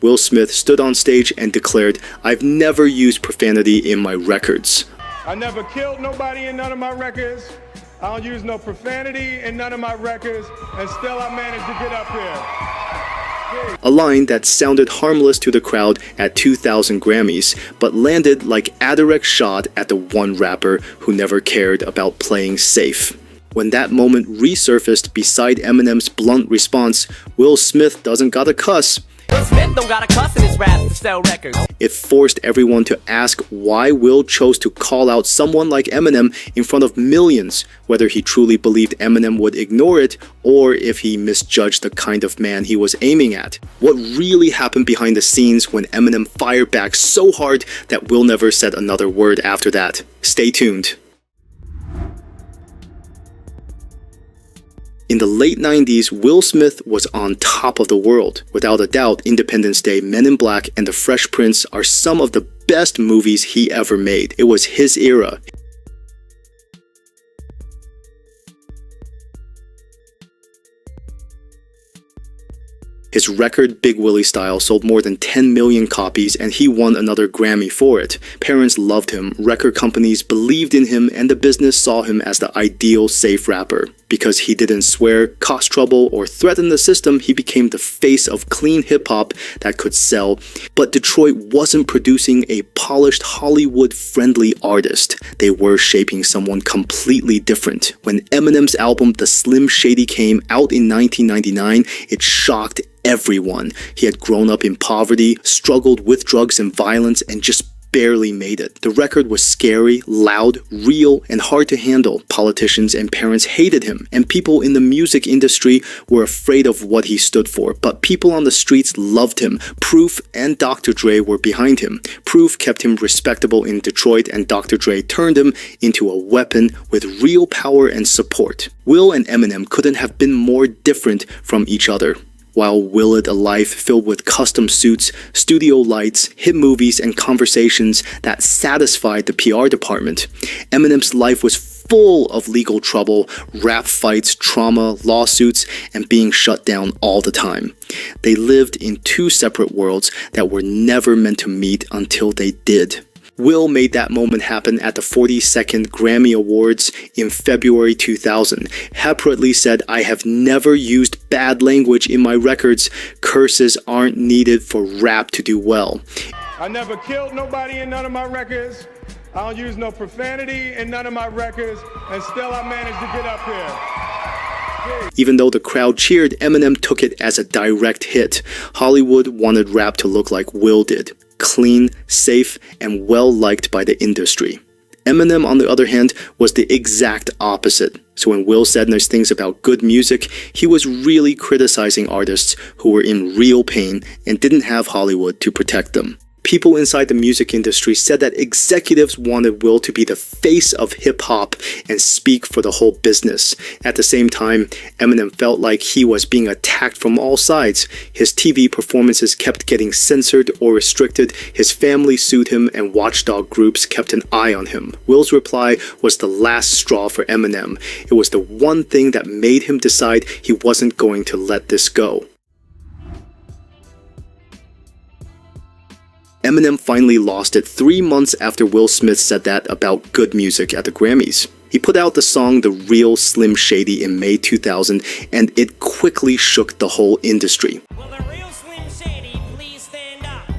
Will Smith stood on stage and declared, "I've never used profanity in my records." I never killed nobody in none of my records. I don't use no profanity in none of my records, and still I managed to get up here. A line that sounded harmless to the crowd at 2000 Grammys, but landed like a direct shot at the one rapper who never cared about playing safe. When that moment resurfaced beside Eminem's blunt response, "Will Smith doesn't gotta cuss," Will Smith don't gotta cuss in his raps to sell records. it forced everyone to ask why Will chose to call out someone like Eminem in front of millions, whether he truly believed Eminem would ignore it or if he misjudged the kind of man he was aiming at. What really happened behind the scenes when Eminem fired back so hard that Will never said another word after that? Stay tuned. In the late 90s, Will Smith was on top of the world. Without a doubt, Independence Day, Men in Black, and The Fresh Prince are some of the best movies he ever made. It was his era. His record, Big Willie Style, sold more than 10 million copies and he won another Grammy for it. Parents loved him, record companies believed in him, and the business saw him as the ideal safe rapper. Because he didn't swear, cause trouble, or threaten the system, he became the face of clean hip-hop that could sell. But Detroit wasn't producing a polished Hollywood-friendly artist. They were shaping someone completely different. When Eminem's album The Slim Shady came out in 1999, it shocked everyone. He had grown up in poverty, struggled with drugs and violence, and just barely made it. The record was scary, loud, real, and hard to handle. Politicians and parents hated him, and people in the music industry were afraid of what he stood for. But people on the streets loved him. Proof and Dr. Dre were behind him. Proof kept him respectable in Detroit, and Dr. Dre turned him into a weapon with real power and support. Will and Eminem couldn't have been more different from each other. While Will led a life filled with custom suits, studio lights, hit movies, and conversations that satisfied the PR department, Eminem's life was full of legal trouble, rap fights, trauma, lawsuits, and being shut down all the time. They lived in two separate worlds that were never meant to meet until they did. Will made that moment happen at the 42nd Grammy Awards in February 2000. Separately said, "I have never used bad language in my records. Curses aren't needed for rap to do well." I never killed nobody in none of my records. I don't use no profanity in none of my records, and still I managed to get up here. Even though the crowd cheered, Eminem took it as a direct hit. Hollywood wanted rap to look like Will did. Clean, safe, and well-liked by the industry. Eminem, on the other hand, was the exact opposite. So when Will said nice things about good music, he was really criticizing artists who were in real pain and didn't have Hollywood to protect them. People inside the music industry said that executives wanted Will to be the face of hip-hop and speak for the whole business. At the same time, Eminem felt like he was being attacked from all sides. His TV performances kept getting censored or restricted, his family sued him, and watchdog groups kept an eye on him. Will's reply was the last straw for Eminem. It was the one thing that made him decide he wasn't going to let this go. Eminem finally lost it 3 months after Will Smith said that about good music at the Grammys. He put out the song The Real Slim Shady in May 2000, and it quickly shook the whole industry. Will the real Slim Shady please stand up?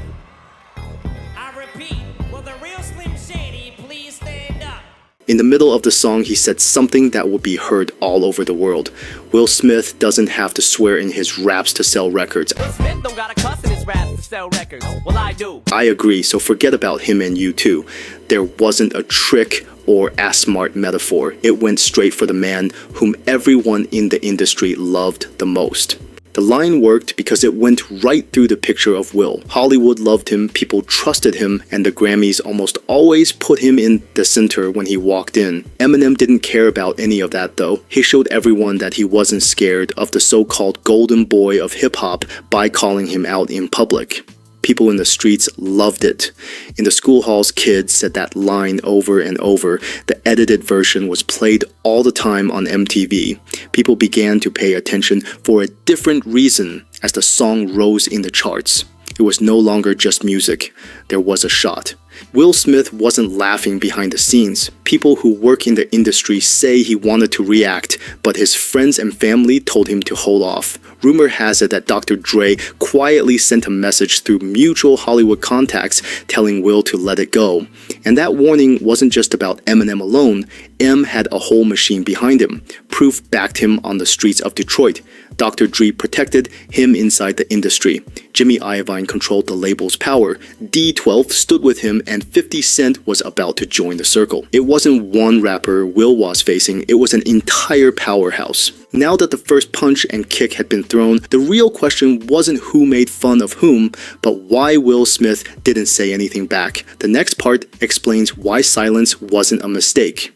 I repeat, will the real Slim Shady please stand up? In the middle of the song, he said something that would be heard all over the world. Will Smith doesn't have to swear in his raps to sell records. Will Smith don't gotta cuss in his raps to sell records. Well, I do. I agree, so forget about him and you too. There wasn't a trick or a smart metaphor. It went straight for the man whom everyone in the industry loved the most. The line worked because it went right through the picture of Will. Hollywood loved him, people trusted him, and the Grammys almost always put him in the center when he walked in. Eminem didn't care about any of that though. He showed everyone that he wasn't scared of the so-called golden boy of hip-hop by calling him out in public. People in the streets loved it. In the school halls, kids said that line over and over. The edited version was played all the time on MTV. People began to pay attention for a different reason as the song rose in the charts. It was no longer just music. There was a shot. Will Smith wasn't laughing behind the scenes. People who work in the industry say he wanted to react, but his friends and family told him to hold off. Rumor has it that Dr. Dre quietly sent a message through mutual Hollywood contacts telling Will to let it go. And that warning wasn't just about Eminem alone. M had a whole machine behind him. Proof backed him on the streets of Detroit. Dr. Dre protected him inside the industry. Jimmy Iovine controlled the label's power. D12 stood with him, and 50 Cent was about to join the circle. It wasn't one rapper Will was facing, it was an entire powerhouse. Now that the first punch and kick had been thrown, the real question wasn't who made fun of whom, but why Will Smith didn't say anything back. The next part explains why silence wasn't a mistake.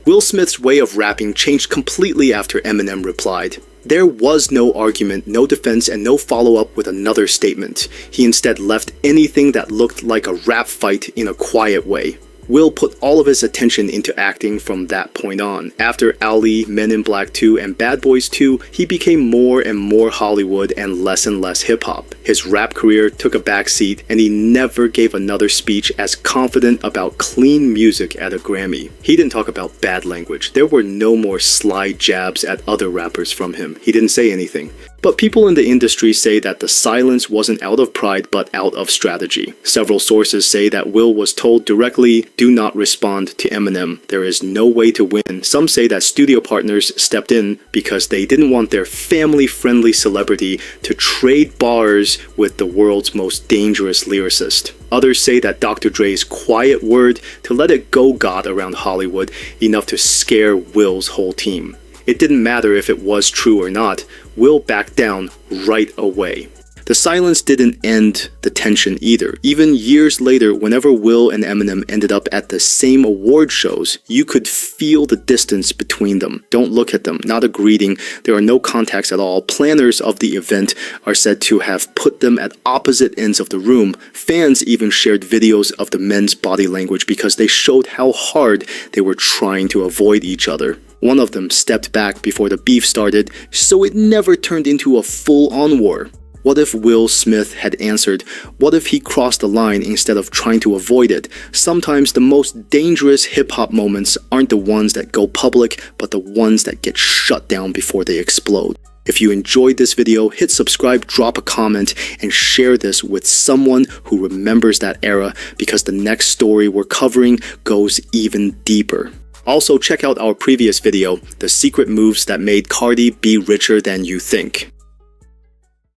Will Smith's way of rapping changed completely after Eminem replied. There was no argument, no defense, and no follow-up with another statement. He instead left anything that looked like a rap fight in a quiet way. Will put all of his attention into acting from that point on. After Ali, Men in Black 2, and Bad Boys 2, he became more and more Hollywood and less hip-hop. His rap career took a backseat, and he never gave another speech as confident about clean music at a Grammy. He didn't talk about bad language. There were no more sly jabs at other rappers from him. He didn't say anything. But people in the industry say that the silence wasn't out of pride but out of strategy. Several sources say that Will was told directly, do not respond to Eminem. There is no way to win. Some say that studio partners stepped in because they didn't want their family-friendly celebrity to trade bars with the world's most dangerous lyricist. Others say that Dr. Dre's quiet word to let it go got around Hollywood enough to scare Will's whole team. It didn't matter if it was true or not, Will backed down right away. The silence didn't end the tension either. Even years later, whenever Will and Eminem ended up at the same award shows, you could feel the distance between them. Don't look at them, not a greeting, there are no contacts at all. Planners of the event are said to have put them at opposite ends of the room. Fans even shared videos of the men's body language because they showed how hard they were trying to avoid each other. One of them stepped back before the beef started, so it never turned into a full-on war. What if Will Smith had answered? What if he crossed the line instead of trying to avoid it? Sometimes the most dangerous hip-hop moments aren't the ones that go public, but the ones that get shut down before they explode. If you enjoyed this video, hit subscribe, drop a comment, and share this with someone who remembers that era, because the next story we're covering goes even deeper. Also, check out our previous video, The Secret Moves That Made Cardi be richer than you think.